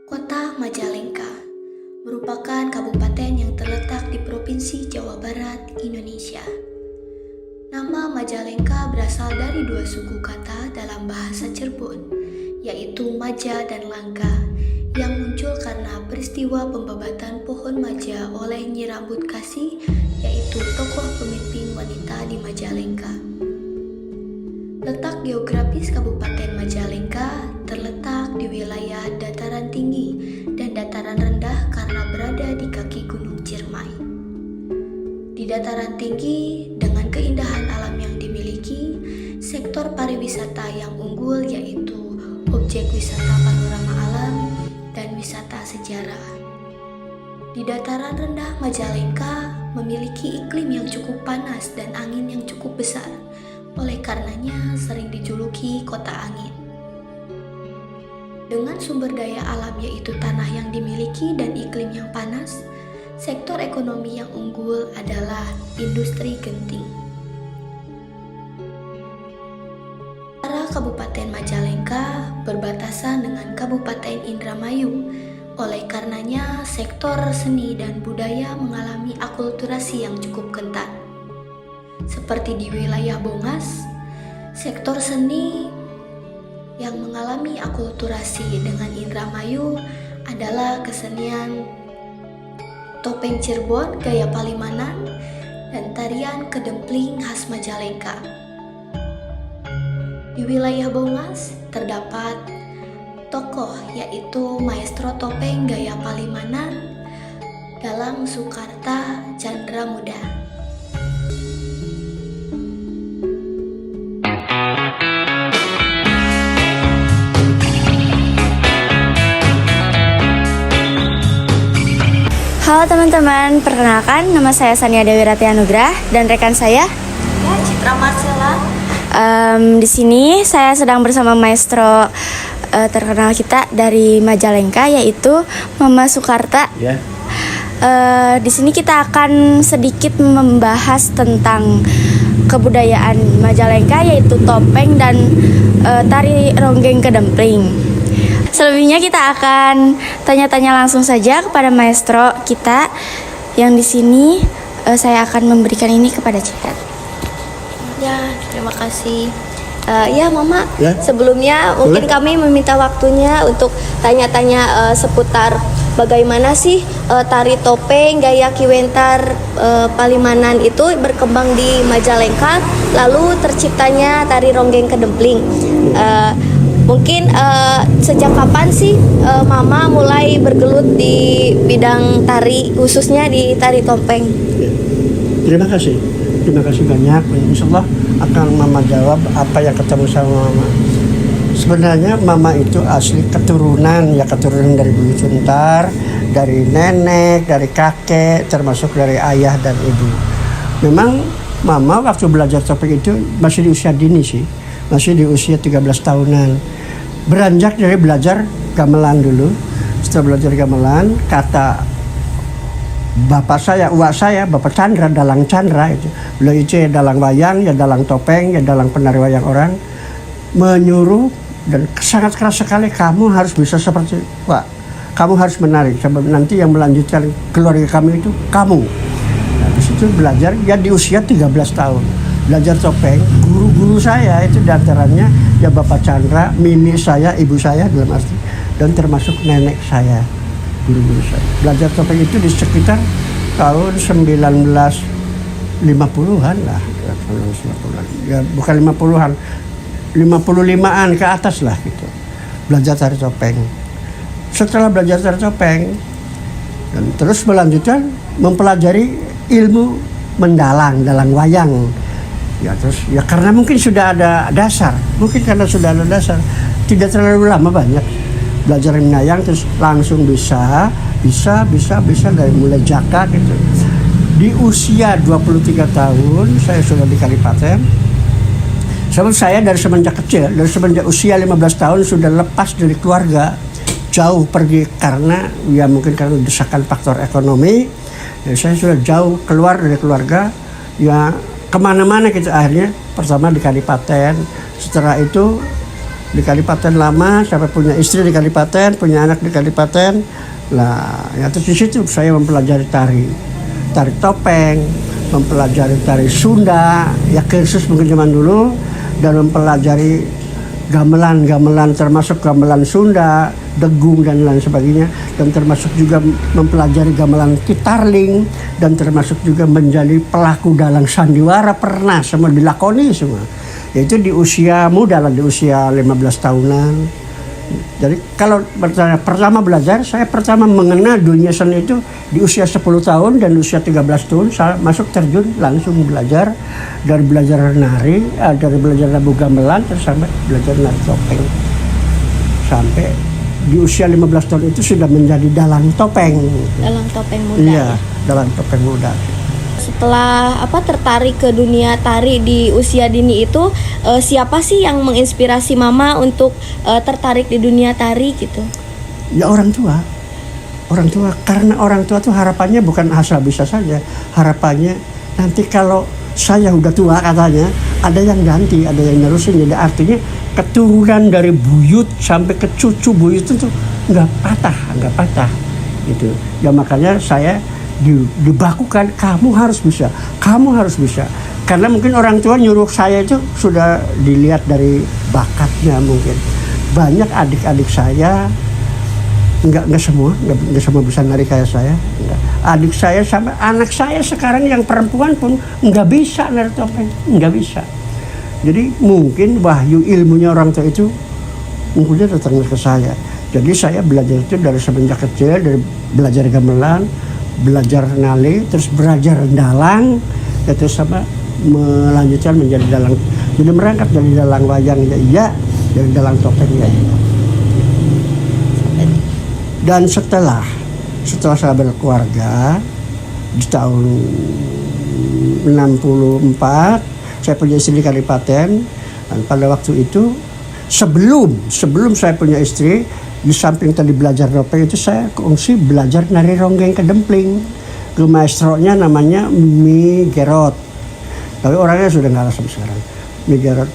Kota Majalengka merupakan kabupaten yang terletak di Provinsi Jawa Barat, Indonesia. Nama Majalengka berasal dari dua suku kata dalam bahasa Cirebon, yaitu maja dan langka, yang muncul karena peristiwa pembabatan pohon maja oleh Nyi Rambut Kasih, yaitu tokoh pemimpin wanita di Majalengka. Letak geografis Kabupaten Majalengka terletak di wilayah dataran tinggi dan dataran rendah karena berada di kaki Gunung Ciremai. Di dataran tinggi, dengan keindahan alam yang dimiliki, sektor pariwisata yang unggul yaitu objek wisata panorama alam dan wisata sejarah. Di dataran rendah, Majalengka memiliki iklim yang cukup panas dan angin yang cukup besar. Oleh karenanya sering dijuluki kota angin. Dengan sumber daya alam yaitu tanah yang dimiliki dan iklim yang panas, sektor ekonomi yang unggul adalah industri genting. Antara Kabupaten Majalengka berbatasan dengan Kabupaten Indramayu. Oleh karenanya sektor seni dan budaya mengalami akulturasi yang cukup kental. Seperti di wilayah Bongas, sektor seni yang mengalami akulturasi dengan Indramayu adalah kesenian topeng Cirebon gaya Palimanan dan tarian kedempling khas Majalengka. Di wilayah Bongas terdapat tokoh yaitu maestro topeng gaya Palimanan Dalang Sukarta Chandra Muda. Halo teman-teman, perkenalkan nama saya Sania Dewi Rati Anugrah dan rekan saya Citra Marcella. Di sini saya sedang bersama maestro terkenal kita dari Majalengka yaitu Mama Sukarta. Ya. Di sini kita akan sedikit membahas tentang kebudayaan Majalengka yaitu topeng dan tari ronggeng kedempling. Selebihnya kita akan tanya-tanya langsung saja kepada maestro kita yang di sini saya akan memberikan ini kepada Citra. Ya, terima kasih. Ya Mama, Ya. sebelumnya mungkin Boleh. kami meminta waktunya untuk tanya-tanya seputar bagaimana sih tari topeng gaya Kiwentar Palimanan itu berkembang di Majalengka, lalu terciptanya tari ronggeng kedempling. Mungkin sejak kapan sih Mama mulai bergelut di bidang tari, khususnya di tari topeng? Ya. Terima kasih banyak. Insya Allah akan Mama jawab apa yang ketemu sama Mama. Sebenarnya Mama itu asli keturunan dari Buyut Suntar, dari nenek, dari kakek, termasuk dari ayah dan ibu. Memang Mama waktu belajar topeng itu masih di usia dini sih, masih di usia 13 tahunan. Beranjak dari belajar gamelan dulu. Setelah belajar gamelan, kata bapak saya, uak saya, Bapak Chandra, Dalang Chandra itu, beliau itu ya dalang wayang, ya dalang topeng, ya dalang penari wayang orang, menyuruh dan sangat keras sekali, kamu harus bisa seperti Pak, kamu harus menari, sebab nanti yang melanjutkan keluarga kami itu kamu. Nah, di situ belajar ya di usia 13 tahun. Belajar topeng, guru-guru saya itu diantaranya ya Bapak Chandra, Mimi saya, ibu saya dalam arti, dan termasuk nenek saya, guru-guru saya. Belajar topeng itu di sekitar tahun 1950-an lah, ya bukan 50-an, 55-an ke atas lah gitu. Belajar tari topeng. Setelah belajar tari topeng, dan terus melanjutkan mempelajari ilmu mendalang, dalang wayang. Ya terus ya karena mungkin sudah ada dasar, tidak terlalu lama banyak belajar menayang, terus langsung bisa dari mulai jaka gitu. Di usia 23 tahun saya sudah di Kadipaten. Sebab saya dari semenjak kecil, dari semenjak usia 15 tahun sudah lepas dari keluarga, jauh pergi karena ya mungkin karena desakan faktor ekonomi. Ya, saya sudah jauh keluar dari keluarga, ya kemana-mana gitu. Akhirnya pertama di Kadipaten, setelah itu di Kadipaten lama, sampai punya istri di Kadipaten, punya anak di Kadipaten. Nah, ya terus di situ saya mempelajari tari topeng, mempelajari tari Sunda, ya kursus mungkin zaman dulu, dan mempelajari gamelan termasuk gamelan Sunda, degung dan lain sebagainya, dan termasuk juga mempelajari gamelan Kitarling, dan termasuk juga menjadi pelaku dalang sandiwara, pernah semua dilakoni semua. Yaitu di usia muda lah, di usia 15 tahunan. Jadi kalau pertama belajar, saya pertama mengenal dunia seni itu di usia 10 tahun dan usia 13 tahun saya masuk terjun langsung belajar. Dari belajar nari, dari belajar labu gamelan, terus sampai belajar nari topeng. Sampai di usia 15 tahun itu sudah menjadi dalang topeng. Dalang topeng muda. Iya, Ya? dalang topeng muda. Setelah tertarik ke dunia tari di usia dini itu, siapa sih yang menginspirasi Mama untuk tertarik di dunia tari gitu? Ya orang tua, karena orang tua tuh harapannya bukan asal bisa saja, harapannya nanti kalau saya udah tua katanya ada yang ganti, ada yang nerusin. Jadi artinya keturunan dari buyut sampai ke cucu buyut itu nggak patah gitu. Ya makanya saya dibakukan, kamu harus bisa. Karena mungkin orang tua nyuruh saya itu sudah dilihat dari bakatnya mungkin. Banyak adik-adik saya, nggak semua bisa nari kayak saya. Enggak. Adik saya sampai anak saya sekarang yang perempuan pun nggak bisa nari topeng, nggak bisa. Jadi mungkin wahyu ilmunya orang tua itu mungkin datang ke saya. Jadi saya belajar itu dari semenjak kecil, dari belajar gamelan, belajar nali, terus belajar dalang, terus sama melanjutkan menjadi dalang. Jadi merangkap dari dalang wayang ya, dari dalang topeng ya. Dan setelah saya berkeluarga di tahun 64, saya punya istri di Kadipaten, dan pada waktu itu sebelum saya punya istri, di samping tadi belajar topeng itu saya kongsi belajar nari ronggeng kedempling. Ke maestronya namanya Mi Gerot. Tapi orangnya sudah nggak ada sampai sekarang. Mi Gerot.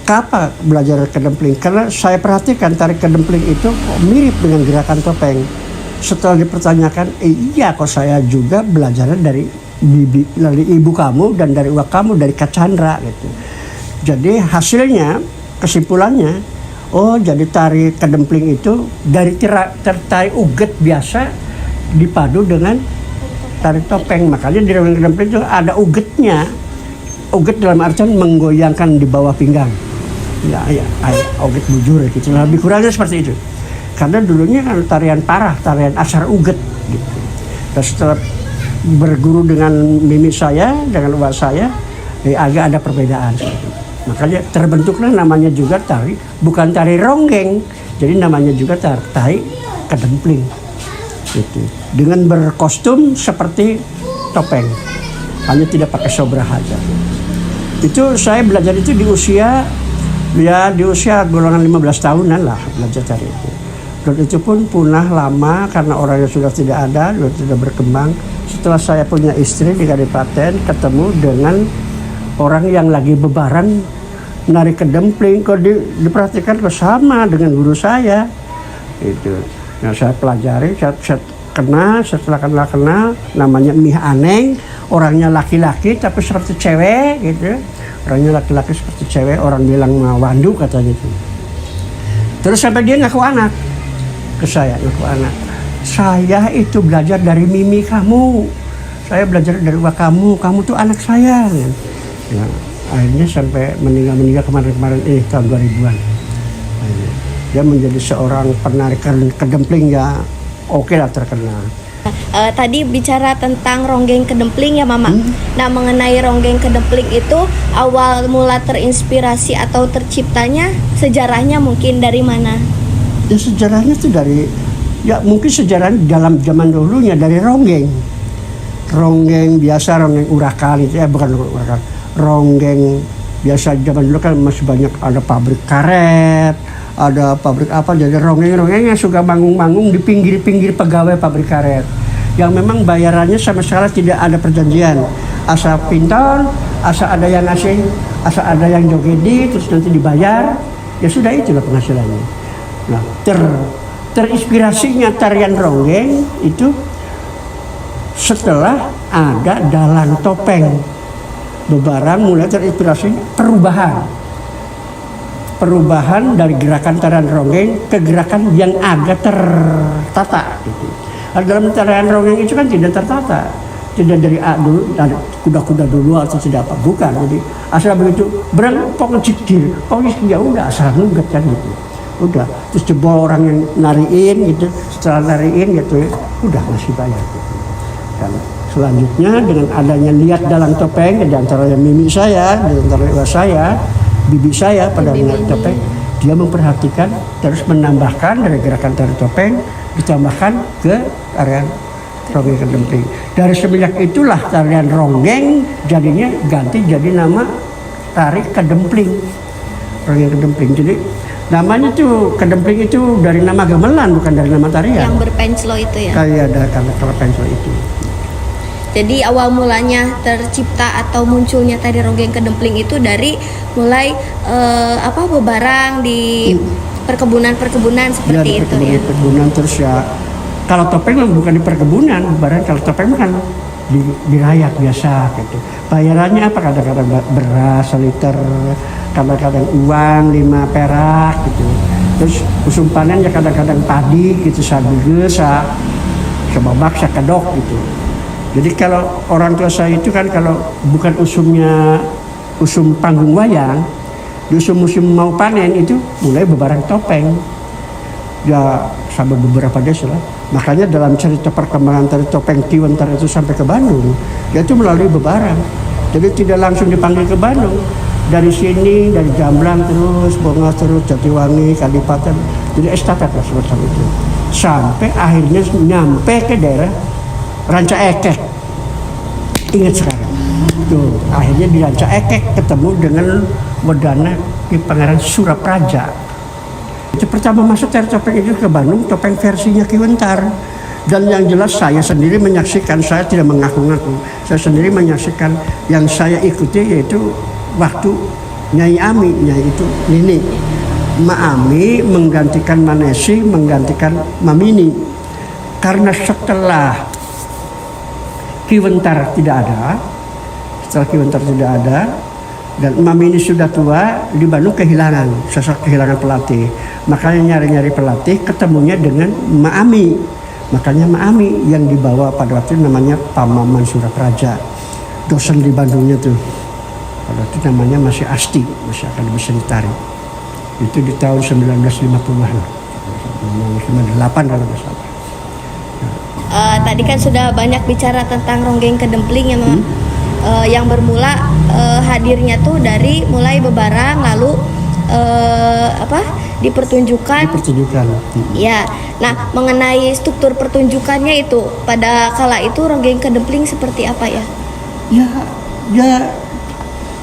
Kenapa belajar kedempling? Karena saya perhatikan tarik kedempling itu kok mirip dengan gerakan topeng. Setelah dipertanyakan, iya kok saya juga belajarnya dari ibu kamu dan dari uak kamu, dari Kak Chandra gitu. Jadi hasilnya, kesimpulannya, oh jadi tari kedempling itu dari tari uget biasa dipadu dengan tari topeng. Makanya di ronggeng kedempling itu ada ugetnya. Uget dalam artian menggoyangkan di bawah pinggang. Ya, uget bujur gitu. Lebih kurangnya seperti itu. Karena dulunya kan tarian parah, tarian asar uget gitu. Dan setelah berguru dengan mimi saya, dengan uak saya, agak ada perbedaan. Makanya terbentuklah namanya juga tari, bukan tari ronggeng, jadi namanya juga tari kedempling. Gitu. Dengan berkostum seperti topeng, hanya tidak pakai sobra aja. Itu saya belajar itu di usia golongan 15 tahunan lah belajar tari itu. Dan itu pun punah lama karena orangnya sudah tidak ada, sudah tidak berkembang. Setelah saya punya istri di Kadipaten, ketemu dengan orang yang lagi bebaran nari kedempling, kok diperhatikan kok sama dengan guru saya itu. Nah saya pelajari, saya kenal, setelah kenal namanya Mih Aneng, orangnya laki-laki tapi seperti cewek gitu. Orangnya laki-laki seperti cewek, orang bilang Wandu katanya itu. Terus sampai dia ngaku anak ke saya, saya itu belajar dari mimi kamu, saya belajar dari uak kamu tuh anak saya. Nah, akhirnya sampai meninggal kemarin tahun 2000-an. Akhirnya, dia menjadi seorang penari kedempling ya oke lah, terkenal. Tadi bicara tentang ronggeng kedempling ya Mama. Nah mengenai ronggeng kedempling itu awal mula terinspirasi atau terciptanya sejarahnya mungkin dari mana? Ya sejarahnya itu dari, ya mungkin sejarah dalam zaman dulunya dari ronggeng biasa, ronggeng urakan itu ya, bukan urakan, ronggeng biasa zaman dulu kan masih banyak, ada pabrik karet, ada pabrik apa, jadi ronggeng yang suka manggung-manggung di pinggir-pinggir pegawai pabrik karet yang memang bayarannya sama sekali tidak ada perjanjian, asal pintar, asal ada yang ngasih, asal ada yang jogedi terus nanti dibayar ya sudah itulah penghasilannya. Nah, terinspirasinya tarian ronggeng itu setelah ada dalang topeng bebarang, mulai terinspirasi perubahan dari gerakan tarian ronggeng ke gerakan yang agak tertata gitu. Dalam tarian ronggeng itu kan tidak tertata, tidak dari A dulu, dari kuda-kuda dulu atau tidak apa, bukan. Jadi asal begitu berang pokoknya cikir, pokoknya ya udah asal nugat kan gitu. Udah, terus jebol orang yang nariin gitu, setelah nariin gitu ya, udah masih bayar gitu. Dan selanjutnya dengan adanya lihat dalang topeng, di antaranya mimi saya, di antara ibu saya, bibi saya pada melihat topeng, dia memperhatikan terus menambahkan dari gerakan tari topeng ditambahkan ke tarian ronggeng kedempling. Dari semenjak itulah tarian ronggeng jadinya ganti jadi nama tari kedempling, ronggeng kedempling. Jadi namanya tuh kedempling itu dari nama gamelan, bukan dari nama tarian. Yang berpenslo itu ya. Kayak ada kalau pensel itu. Jadi awal mulanya tercipta atau munculnya tari ronggeng kedempling itu dari mulai bebarang di perkebunan-perkebunan seperti ya, itu ya. Perkebunan terus ya. Kalau topeng bukan di perkebunan, barang kalau topeng kan di rakyat biasa gitu. Bayarannya apa? Kadang-kadang beras seliter, kadang-kadang uang 5 perak gitu. Terus usum panen ya kadang-kadang padi gitu, sabege, sebabak, sakedok gitu. Jadi kalau orang tua saya itu kan kalau bukan usum panggung wayang, di usum musim mau panen itu mulai bebarang topeng. Ya sampai beberapa desa lah. Makanya dalam cerita perkembangan tari topeng Kiwentar itu sampai ke Bandung, yaitu melalui bebarang. Jadi tidak langsung dipanggil ke Bandung. Dari sini, dari Jamblang terus, Bongas terus, Jatiwangi, Kadipaten. Jadi estafet lah semacam itu. Sampai akhirnya nyampe ke daerah Ranca Ekek. Ingat sekarang. Tuh, akhirnya di Ranca Ekek ketemu dengan Wedana di Pangeran Surapraja. Itu pertama masuk tari topeng itu ke Bandung, topeng versinya Kiwentar. Dan yang jelas saya sendiri menyaksikan, saya tidak mengaku-ngaku, saya sendiri menyaksikan yang saya ikuti yaitu waktu Nyai Ami, Nyai itu Nini. Ma Ami menggantikan Manesi, menggantikan Mamini. Karena setelah Kiwentar tidak ada, dan Mamini sudah tua, di Bandung kehilangan pelatih. Makanya nyari-nyari pelatih, ketemunya dengan Ma Ami. Makanya Ma Ami yang dibawa pada waktu itu namanya Pamaman Surapraja. Dosen di Bandungnya tuh. Pada waktu itu namanya masih Asti, masih Akademi Seni Tari. Itu di tahun 1950-an. 98 kalau nggak salah. Tadi kan sudah banyak bicara tentang ronggeng kedempling yang bermula hadirnya tuh dari mulai bebarang lalu dipertunjukkan. Ya. Nah, mengenai struktur pertunjukannya itu pada kala itu ronggeng kedempling seperti apa ya? Ya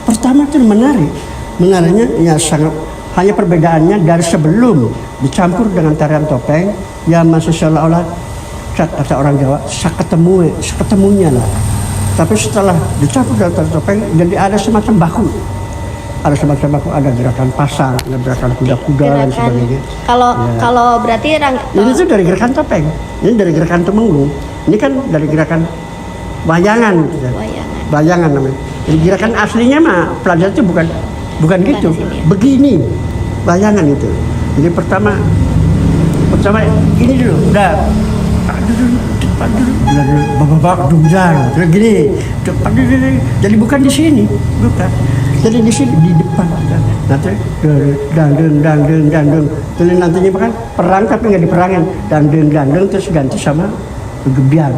pertama itu menariknya ya sangat, hanya perbedaannya dari sebelum dicampur dengan tarian topeng ya masih seolah-olah kata orang Jawa seketemunya lah. Tapi setelah dicampur dengan tarian topeng jadi ada semacam baku. Ada gerakan pasang, ada gerakan kuda-kuda dan sebagainya. Kalau berarti ini tuh dari gerakan topeng, ini dari gerakan temenggung, ini kan dari gerakan bayangan gitu kan. Bayangan namanya. Jadi gerakan aslinya mah pelajar itu bukan gitu, begini bayangan itu. Jadi pertama ini dulu, udah depan dulu, babak dungjang, terus gini, depan dulu. Jadi bukan di sini, bukan. Jadi di sini di depan. Nanti dangdung. Terus nantinya kan perang tapi nggak diperangin. Dangdung terus ganti sama gebiar.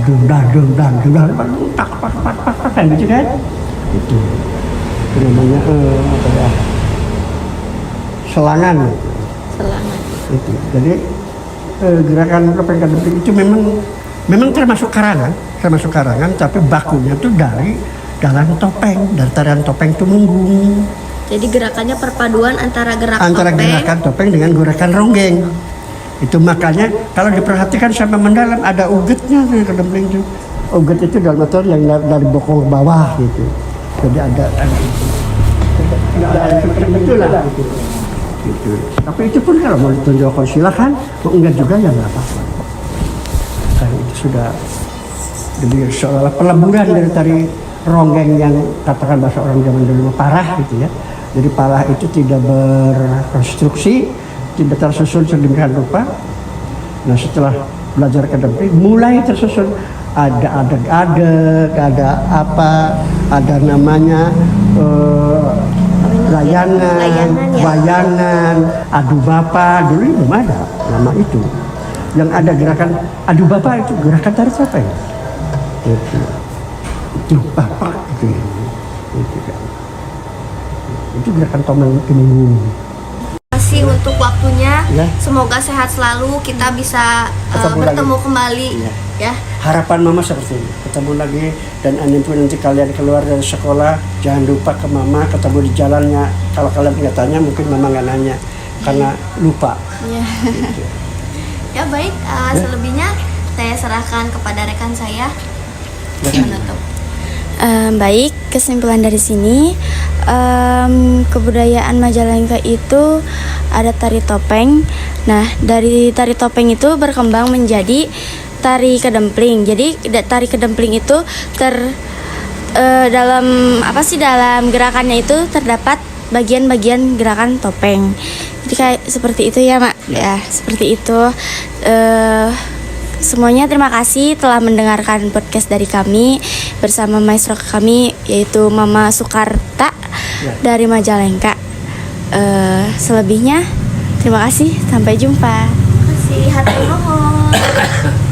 Dangdung, tak gitu kan? Itu namanya selangan. Itu. Jadi gerakan topeng kedempling itu memang termasuk karangan, tapi bakunya tuh dari dalang topeng, dari tarian topeng Tumenggung. Jadi gerakannya perpaduan antara gerakan topeng dengan gerakan ronggeng. Itu makanya kalau diperhatikan sampai mendalam ada ugetnya tuh kedempling itu. Uget itu dalam arti yang dari bokong ke bawah gitu. Jadi ada itu. nggak ada yang seperti itu lah gitu. Gitu. Tapi itu pun kalau mau ditunjukkan silakan, mau enggak juga ya nggak apa-apa. Karena itu sudah jadi seolah peleburan dari tari ronggeng yang katakan bahasa orang zaman dulu parah gitu ya. Jadi parah itu tidak berkonstruksi, tidak tersusun sedemikian rupa. Nah setelah belajar kedempling mulai tersusun, ada adeg-adeg, ada apa, ada namanya layangan, bayangan, adu bapa, dulu belum ada nama itu. Yang ada gerakan adu bapa itu gerakan tari siapa ya? Itu bapa itu ya. Itu gerakan tomang temenggung. Terima kasih untuk waktunya. Ya. Semoga sehat selalu, kita bisa bertemu kembali ya. Harapan mama seperti ini, ketemu lagi, dan pun nanti kalian keluar dari sekolah jangan lupa ke mama, ketemu di jalannya. Kalau kalian nggak tanya mungkin mama nggak nanya karena lupa. Ya, ya baik, selebihnya saya serahkan kepada rekan saya menutup. Baik, kesimpulan dari sini kebudayaan Majalengka itu ada tari topeng. Nah, dari tari topeng itu berkembang menjadi tari kedempling. Jadi tari kedempling itu dalam gerakannya itu terdapat bagian-bagian gerakan topeng. Jadi kayak seperti itu ya, Mak. Ya, seperti itu. Semuanya terima kasih telah mendengarkan podcast dari kami bersama maestro kami yaitu Mama Sukarta dari Majalengka. Selebihnya terima kasih, sampai jumpa. Terima kasih, hatur nuhun.